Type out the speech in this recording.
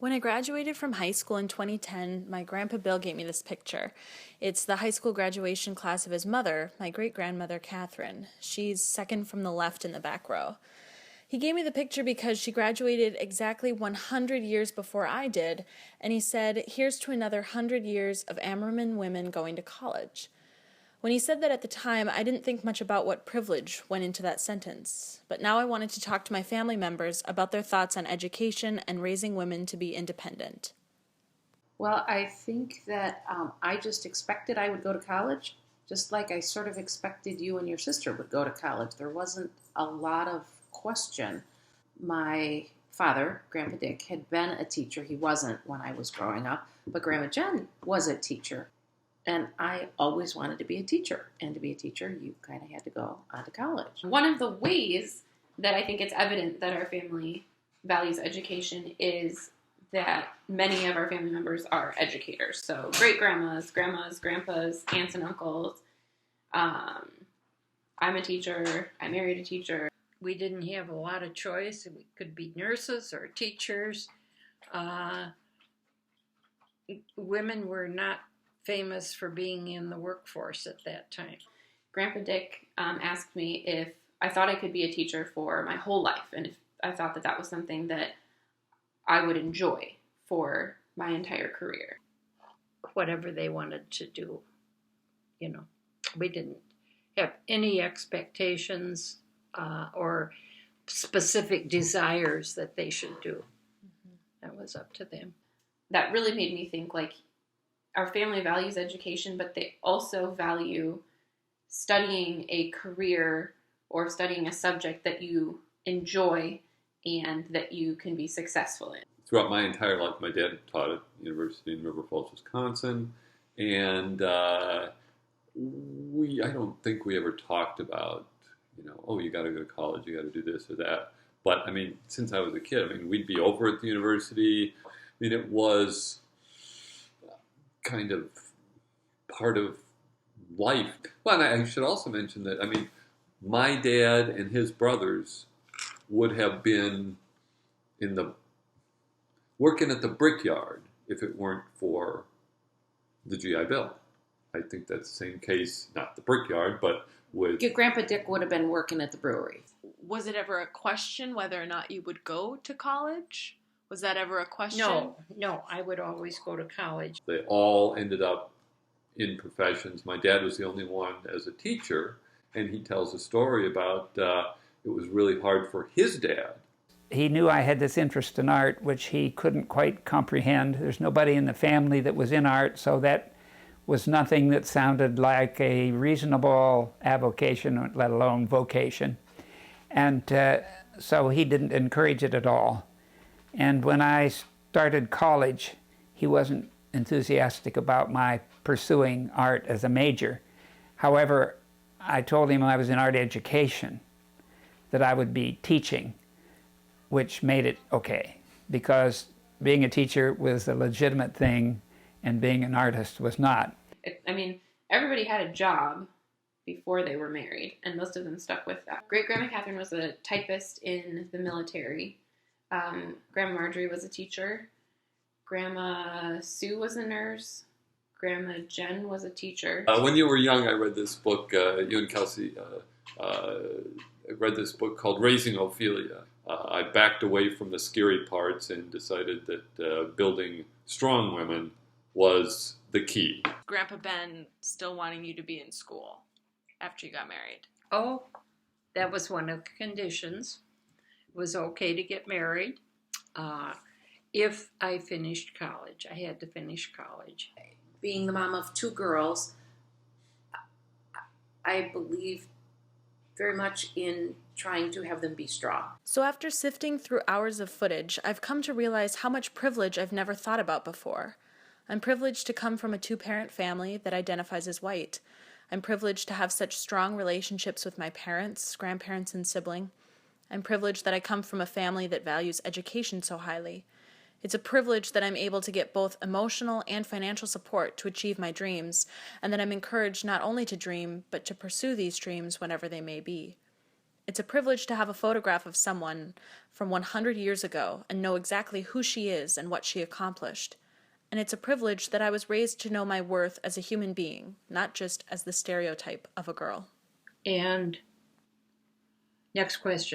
When I graduated from high school in 2010, my grandpa Bill gave me this picture. It's the high school graduation class of his mother, my great-grandmother Catherine. She's second from the left in the back row. He gave me the picture because she graduated exactly 100 years before I did, and he said, "Here's to another 100 years of Ammerman women going to college." When he said that at the time, I didn't think much about what privilege went into that sentence. But now I wanted to talk to my family members about their thoughts on education and raising women to be independent. Well, I think that I just expected I would go to college, just like I sort of expected you and your sister would go to college. There wasn't a lot of question. My father, Grandpa Dick, had been a teacher. He wasn't when I was growing up, but Grandma Jen was a teacher. And I always wanted to be a teacher. And to be a teacher, you kind of had to go on to college. One of the ways that I think it's evident that our family values education is that many of our family members are educators. So great-grandmas, grandmas, grandpas, aunts and uncles. I'm a teacher. I married a teacher. We didn't have a lot of choice. We could be nurses or teachers. Women were not famous for being in the workforce at that time. Grandpa Dick asked me if I thought I could be a teacher for my whole life, and if I thought that that was something that I would enjoy for my entire career. Whatever they wanted to do, we didn't have any expectations or specific desires that they should do. That was up to them. That really made me think, like, our family values education, but they also value studying a career or studying a subject that you enjoy and that you can be successful in. Throughout my entire life, my dad taught at the University in River Falls, Wisconsin, and I don't think we ever talked about, oh, you got to go to college, you got to do this or that. But, since I was a kid, we'd be over at the university. It was kind of part of life. Well, and I should also mention that, my dad and his brothers would have been working at the brickyard if it weren't for the GI Bill. I think that's the same case, not the brickyard, but with... Your Grandpa Dick would have been working at the brewery. Was it ever a question whether or not you would go to college? Was that ever a question? No, I would always go to college. They all ended up in professions. My dad was the only one as a teacher, and he tells a story about it was really hard for his dad. He knew I had this interest in art, which he couldn't quite comprehend. There's nobody in the family that was in art, so that was nothing that sounded like a reasonable avocation, let alone vocation. And so he didn't encourage it at all. And when I started college, he wasn't enthusiastic about my pursuing art as a major. However, I told him I was in art education, that I would be teaching, which made it okay, because being a teacher was a legitimate thing and being an artist was not. Everybody had a job before they were married, and most of them stuck with that. Great-Grandma Catherine was a typist in the military. Grandma Marjorie was a teacher. Grandma Sue was a nurse. Grandma Jen was a teacher. When you were young, I read this book, you and Kelsey read this book called Raising Ophelia. I backed away from the scary parts and decided that building strong women was the key. Grandpa Ben still wanting you to be in school after you got married. Oh, that was one of the conditions. It was okay to get married if I finished college. I had to finish college. Being the mom of two girls, I believe very much in trying to have them be strong. So after sifting through hours of footage, I've come to realize how much privilege I've never thought about before. I'm privileged to come from a two-parent family that identifies as white. I'm privileged to have such strong relationships with my parents, grandparents, and sibling. I'm privileged that I come from a family that values education so highly. It's a privilege that I'm able to get both emotional and financial support to achieve my dreams, and that I'm encouraged not only to dream, but to pursue these dreams whenever they may be. It's a privilege to have a photograph of someone from 100 years ago and know exactly who she is and what she accomplished. And it's a privilege that I was raised to know my worth as a human being, not just as the stereotype of a girl. And next question.